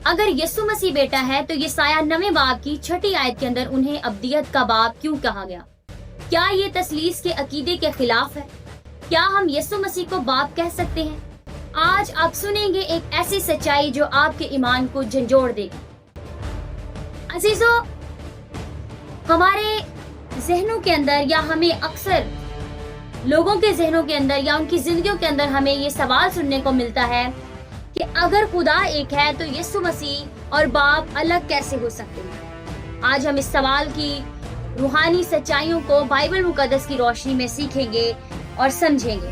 اگر یسوع مسیح بیٹا ہے تو یسایہ 9 باب کی 6 آیت کے اندر انہیں ابدیت کا باپ کیوں کہا گیا؟ کیا یہ تثلیث کے عقیدے کے خلاف ہے؟ کیا ہم یسوع مسیح کو باپ کہہ سکتے ہیں؟ آج آپ سنیں گے ایک ایسی سچائی جو آپ کے ایمان کو جھنجھوڑ دے گی۔ عزیزو، ہمارے ذہنوں کے اندر یا ہمیں اکثر لوگوں کے ذہنوں کے اندر یا ان کی زندگیوں کے اندر ہمیں یہ سوال سننے کو ملتا ہے کہ اگر خدا ایک ہے تو یسوع مسیح اور باپ الگ کیسے ہو سکتے ہیں؟ آج ہم اس سوال کی روحانی سچائیوں کو بائبل مقدس کی روشنی میں سیکھیں گے اور سمجھیں گے۔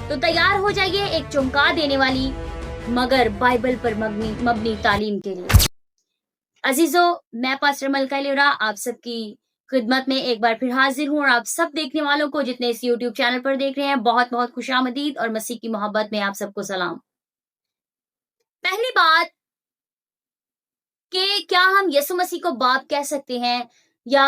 تو تیار ہو جائیے ایک چونکا دینے والی مگر بائبل پر مبنی تعلیم کے لیے۔ عزیزو، میں پاسٹر ملکہ لیورا آپ سب کی خدمت میں ایک بار پھر حاضر ہوں، اور آپ سب دیکھنے والوں کو جتنے اس یوٹیوب چینل پر دیکھ رہے ہیں بہت بہت خوش آمدید اور مسیح کی محبت میں آپ سب کو سلام۔ پہلی بات کہ کیا ہم یسوع مسیح کو باپ کہہ سکتے ہیں یا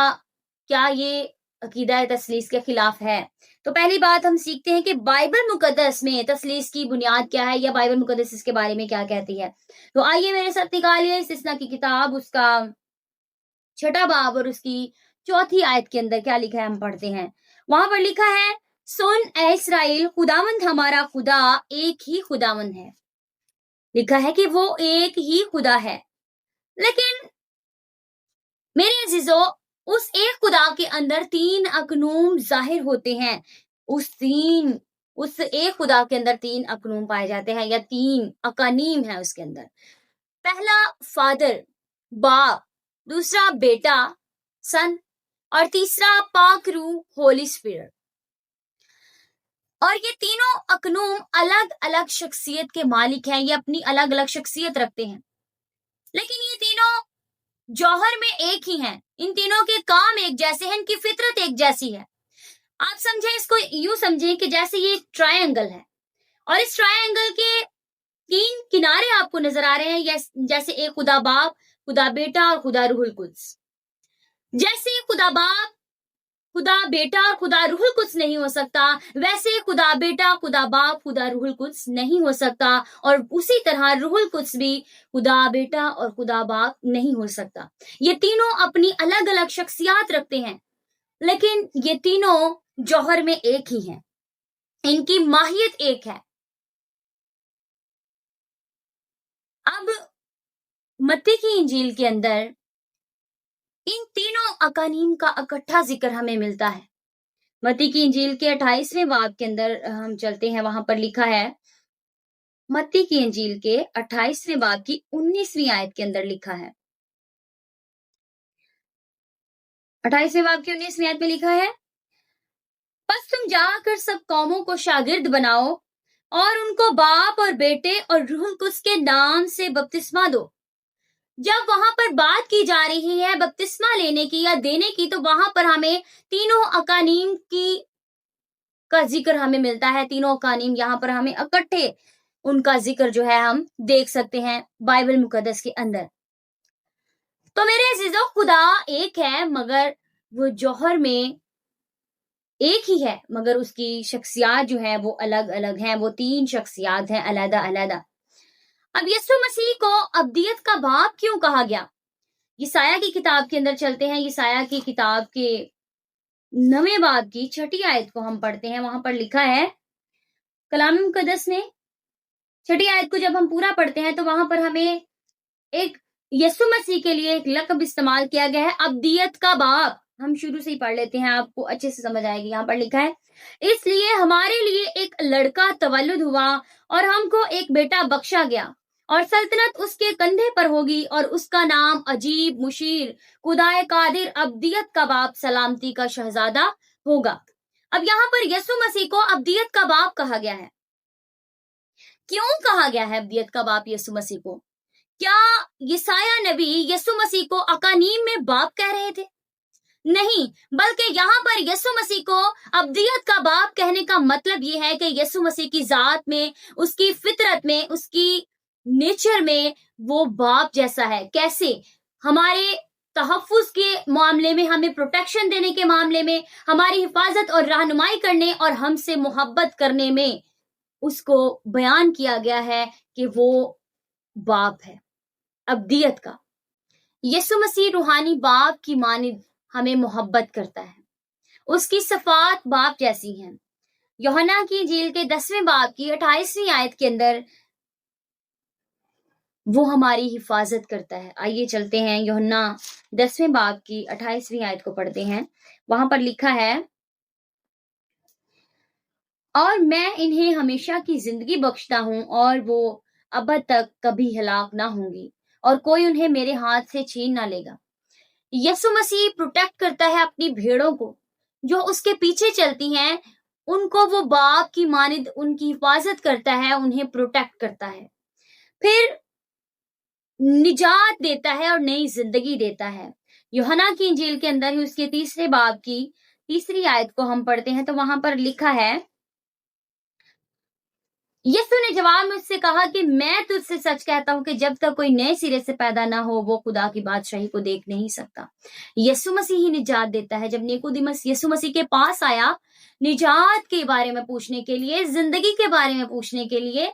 کیا یہ عقیدہ تثلیث کے خلاف ہے؟ تو پہلی بات ہم سیکھتے ہیں کہ بائبل مقدس میں تثلیث کی بنیاد کیا ہے یا بائبل مقدس اس کے بارے میں کیا کہتی ہے۔ تو آئیے میرے ساتھ نکالیے استثنا کی کتاب، اس کا 6 باب اور اس کی 4 آیت کے اندر کیا لکھا ہے ہم پڑھتے ہیں۔ وہاں پر لکھا ہے، سن اے اسرائیل، خداوند ہمارا خدا ایک ہی خداوند ہے۔ لکھا ہے کہ وہ ایک ہی خدا ہے، لیکن میرے عزیزو، اس ایک خدا کے اندر 3 اقنوم ظاہر ہوتے ہیں۔ اس ایک خدا کے اندر 3 اقنوم پائے جاتے ہیں یا 3 اقانیم ہیں اس کے اندر۔ پہلا فادر، باپ، دوسرا بیٹا، سن، اور تیسرا پاک روح، ہولی اسپرٹ۔ اور یہ تینوں اقنوم الگ الگ شخصیت کے مالک ہیں، یہ اپنی الگ الگ شخصیت رکھتے ہیں، لیکن یہ تینوں جوہر میں ایک ہی ہیں۔ ان تینوں کے کام ایک جیسے ہیں، ان کی فطرت ایک جیسی ہے۔ آپ سمجھیں اس کو یوں سمجھیں کہ جیسے یہ ایک ٹرائی اینگل ہے، اور اس ٹرائی اینگل کے 3 کنارے آپ کو نظر آ رہے ہیں، جیسے ایک خدا باپ، خدا بیٹا اور خدا روح القدس۔ جیسے خدا باپ، خدا بیٹا اور خدا روح القدس نہیں ہو سکتا، ویسے خدا بیٹا، خدا باپ، خدا روح القدس نہیں ہو سکتا، اور اسی طرح روح القدس بھی خدا بیٹا اور خدا باپ نہیں ہو سکتا۔ یہ تینوں اپنی الگ الگ شخصیات رکھتے ہیں، لیکن یہ تینوں جوہر میں ایک ہی ہیں، ان کی ماہیت ایک ہے۔ اب متی کی انجیل کے اندر ان تینوں اقانیم کا اکٹھا ذکر ہمیں ملتا ہے۔ متی کی انجیل کے 28ویں باب کے اندر ہم چلتے ہیں، وہاں پر لکھا ہے، متی کی انجیل کے 28ویں باب کی 19ویں آیت کے اندر لکھا ہے، 28ویں باب کی 19ویں آیت میں لکھا ہے، پس تم جا کر سب قوموں کو شاگرد بناؤ اور ان کو باپ اور بیٹے اور روح القدس کے نام سے بپتسمہ دو۔ جب وہاں پر بات کی جا رہی ہے بپتسمہ لینے کی یا دینے کی، تو وہاں پر ہمیں تینوں اقانیم کا ذکر ہمیں ملتا ہے۔ تینوں اقانیم یہاں پر ہمیں اکٹھے ان کا ذکر جو ہے ہم دیکھ سکتے ہیں بائبل مقدس کے اندر۔ تو میرے عزیزو، خدا ایک ہے مگر وہ جوہر میں ایک ہی ہے، مگر اس کی شخصیات جو ہیں وہ الگ الگ ہیں، وہ 3 شخصیات ہیں علیحدہ علیحدہ۔ اب یسوع مسیح کو ابدیت کا باپ کیوں کہا گیا؟ یسایہ کی کتاب کے اندر چلتے ہیں، یسایہ کی کتاب کے 9 باب کی 6 آیت کو ہم پڑھتے ہیں۔ وہاں پر لکھا ہے کلام مقدس میں 6 آیت کو جب ہم پورا پڑھتے ہیں تو وہاں پر ہمیں ایک یسوع مسیح کے لیے ایک لقب استعمال کیا گیا ہے، ابدیت کا باپ۔ ہم شروع سے ہی پڑھ لیتے ہیں، آپ کو اچھے سے سمجھ آئے گی۔ یہاں پر لکھا ہے، اس لیے ہمارے لیے ایک لڑکا تولد ہوا اور ہم کو ایک بیٹا بخشا گیا، اور سلطنت اس کے کندھے پر ہوگی، اور اس کا نام عجیب، مشیر، خدائے قادر، ابدیت کا باپ، سلامتی کا شہزادہ ہوگا۔ اب یہاں پر یسوع مسیح کو ابدیت کا باپ کہا گیا ہے۔ کیوں کہا گیا ہے ابدیت کا باپ یسوع مسیح کو؟ کیا یسایہ نبی یسوع مسیح کو اقانیم میں باپ کہہ رہے تھے؟ نہیں، بلکہ یہاں پر یسوع مسیح کو ابدیت کا باپ کہنے کا مطلب یہ ہے کہ یسوع مسیح کی ذات میں، اس کی فطرت میں، اس کی نیچر میں وہ باپ جیسا ہے۔ کیسے؟ ہمارے تحفظ کے معاملے میں، ہمیں پروٹیکشن دینے کے معاملے میں، ہماری حفاظت اور رہنمائی کرنے اور ہم سے محبت کرنے میں اس کو بیان کیا گیا ہے کہ وہ باپ ہے۔ ابدیت کا۔ یسوع مسیح روحانی باپ کی مانند ہمیں محبت کرتا ہے، اس کی صفات باپ جیسی ہیں۔ یوحنا کی انجیل کے 10ویں باب کی 28ویں آیت کے اندر وہ ہماری حفاظت کرتا ہے۔ آئیے چلتے ہیں یوحنا 10ویں باب کی 28ویں آیت کو پڑھتے ہیں۔ وہاں پر لکھا ہے، اور میں انہیں ہمیشہ کی زندگی بخشتا ہوں اور وہ ابد تک کبھی ہلاک نہ ہوں گی اور کوئی انہیں میرے ہاتھ سے چھین نہ لے گا۔ یسوع مسیح پروٹیکٹ کرتا ہے اپنی بھیڑوں کو جو اس کے پیچھے چلتی ہیں، ان کو وہ باپ کی مانند ان کی حفاظت کرتا ہے، انہیں پروٹیکٹ کرتا ہے، پھر نجات دیتا ہے اور نئی زندگی دیتا ہے۔ یوحنا کی انجیل کے اندر ہی اس کے 3 باب کی 3 آیت کو ہم پڑھتے ہیں تو وہاں پر لکھا ہے، یسوع نے جواب میں اس سے کہا کہ میں تجھ سے سچ کہتا ہوں کہ جب تک کوئی نئے سرے سے پیدا نہ ہو وہ خدا کی بادشاہی کو دیکھ نہیں سکتا۔ یسوع مسیح ہی نجات دیتا ہے۔ جب نیقودیمس یسوع مسیح کے پاس آیا نجات کے بارے میں پوچھنے کے لیے، زندگی کے بارے میں پوچھنے کے لیے،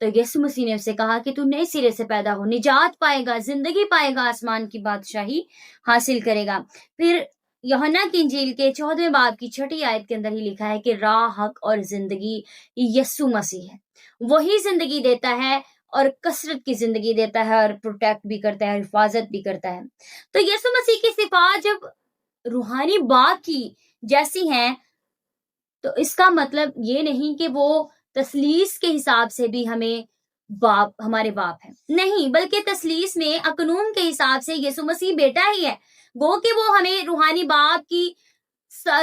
تو یسوع مسیح نے اسے کہا کہ تو نئے سرے سے پیدا ہو، نجات پائے گا، زندگی پائے گا، آسمان کی بادشاہی حاصل کرے گا۔ پھر یوحنا کی انجیل کے 14ویں باب کی 6 آیت کے اندر ہی لکھا ہے کہ راہ، حق اور زندگی یسوع مسیح ہے۔ وہی زندگی دیتا ہے اور کثرت کی زندگی دیتا ہے اور پروٹیکٹ بھی کرتا ہے، حفاظت بھی کرتا ہے۔ تو یسوع مسیح کی صفات جب روحانی باپ کی جیسی ہیں تو اس کا مطلب یہ نہیں کہ وہ تثلیث کے حساب سے بھی ہمارے باپ ہیں، نہیں، بلکہ تثلیث میں اقنوم کے حساب سے یسوع مسیح بیٹا ہی ہے۔ گو کہ وہ ہمیں روحانی باپ کی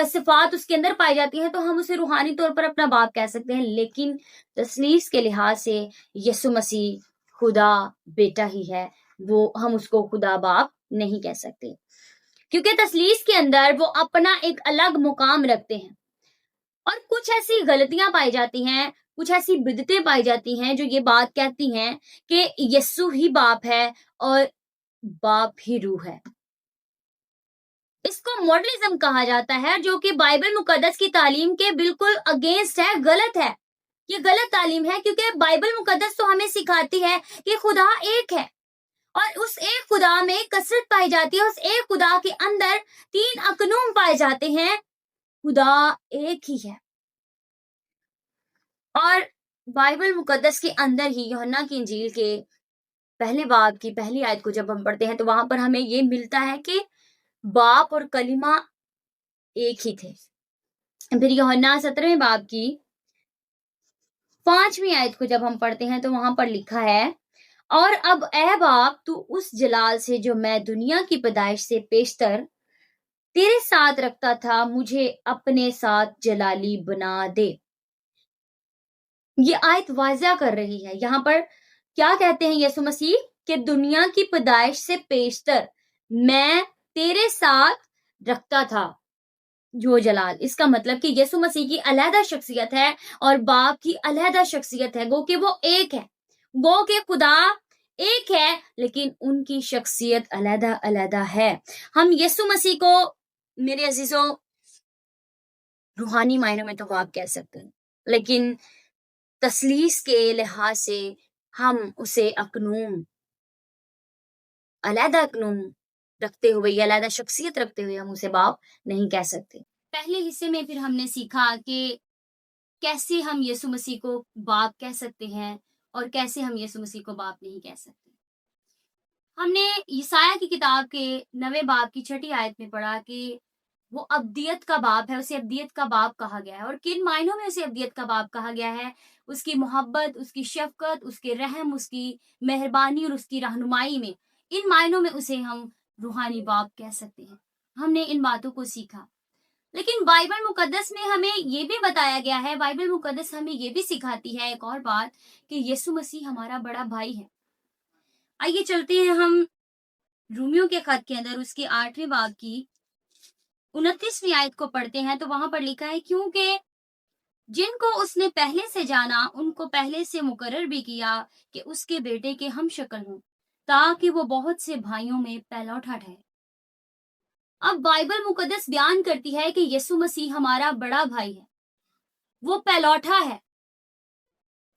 صفات اس کے اندر پائی جاتی ہیں تو ہم اسے روحانی طور پر اپنا باپ کہہ سکتے ہیں، لیکن تثلیث کے لحاظ سے یسوع مسیح خدا بیٹا ہی ہے، وہ ہم اس کو خدا باپ نہیں کہہ سکتے، کیونکہ تثلیث کے اندر وہ اپنا ایک الگ مقام رکھتے ہیں۔ اور کچھ ایسی غلطیاں پائی جاتی ہیں، کچھ ایسی بدعتیں پائی جاتی ہیں جو یہ بات کہتی ہیں کہ یسوع ہی باپ ہے اور باپ ہی روح ہے۔ اس کو ماڈلزم کہا جاتا ہے، جو کہ بائبل مقدس کی تعلیم کے بالکل اگینسٹ ہے، غلط ہے۔ یہ غلط تعلیم ہے کیونکہ بائبل مقدس تو ہمیں سکھاتی ہے کہ خدا ایک ہے اور اس ایک خدا میں کثرت پائی جاتی ہے، اس ایک خدا کے اندر 3 اقنوم پائے جاتے ہیں، خدا ایک ہی ہے۔ اور بائبل مقدس کے اندر ہی یوحنا کی انجیل کے 1 باب کی 1 آیت کو جب ہم پڑھتے ہیں تو وہاں پر ہمیں یہ ملتا ہے کہ باپ اور کلمہ ایک ہی تھے۔ پھر یوحنا 17 باب کی 5ویں آیت کو جب ہم پڑھتے ہیں تو وہاں پر لکھا ہے، اور اب اے باپ تو اس جلال سے جو میں دنیا کی پیدائش سے پیشتر تیرے ساتھ رکھتا تھا مجھے اپنے ساتھ جلالی بنا دے۔ یہ آیت واضح کر رہی ہے، یہاں پر کیا کہتے ہیں یسوع مسیح کہ دنیا کی پیدائش سے پیشتر میں تیرے ساتھ رکھتا تھا جو جلال۔ اس کا مطلب کہ یسوع مسیح کی علیحدہ شخصیت ہے اور باپ کی علیحدہ شخصیت ہے، گو کہ وہ ایک ہے، گو کہ خدا ایک ہے لیکن ان کی شخصیت علیحدہ علیحدہ ہے۔ ہم یسوع مسیح کو میرے عزیزوں روحانی معنوں میں تو باپ کہہ سکتے ہیں، لیکن تثلیث کے لحاظ سے ہم اسے علیحدہ اقنوم رکھتے ہوئے یا علیحدہ شخصیت رکھتے ہوئے ہم اسے باپ نہیں کہہ سکتے۔ پہلے حصے میں پھر ہم نے سیکھا کہ کیسے ہم یسوع مسیح کو باپ کہہ سکتے ہیں اور کیسے ہم یسوع مسیح کو باپ نہیں کہہ سکتے۔ ہم نے یسایہ کی کتاب کے 9 باب کی 6 آیت میں پڑھا کہ وہ ابدیت کا باپ ہے، اسے ابدیت کا باپ کہا گیا ہے، اور کن معنوں میں اسے ابدیت کا باپ کہا گیا ہے؟ اس کی محبت، اس کی شفقت، اس کے رحم، اس کی مہربانی اور اس کی رہنمائی میں، ان معنوں میں اسے ہم روحانی باپ کہہ سکتے ہیں۔ ہم نے ان باتوں کو سیکھا، لیکن بائبل مقدس میں ہمیں یہ بھی بتایا گیا ہے، بائبل مقدس ہمیں یہ بھی سکھاتی ہے ایک اور بات کہ یسوع مسیح ہمارا بڑا بھائی ہے۔ آئیے چلتے ہیں ہم رومیوں کے خط کے اندر اس کے 8ویں باب کی 29ویں آیت کو پڑھتے ہیں تو وہاں پر لکھا ہے، کیونکہ جن کو اس نے پہلے سے جانا ان کو پہلے سے مقرر بھی کیا کہ اس کے بیٹے کے ہم شکل ہوں، تاکہ وہ بہت سے بھائیوں میں پہلوٹا ٹھہرے۔ اب بائبل مقدس بیان کرتی ہے کہ یسوع مسیح ہمارا بڑا بھائی ہے، وہ پہلوٹا ہے،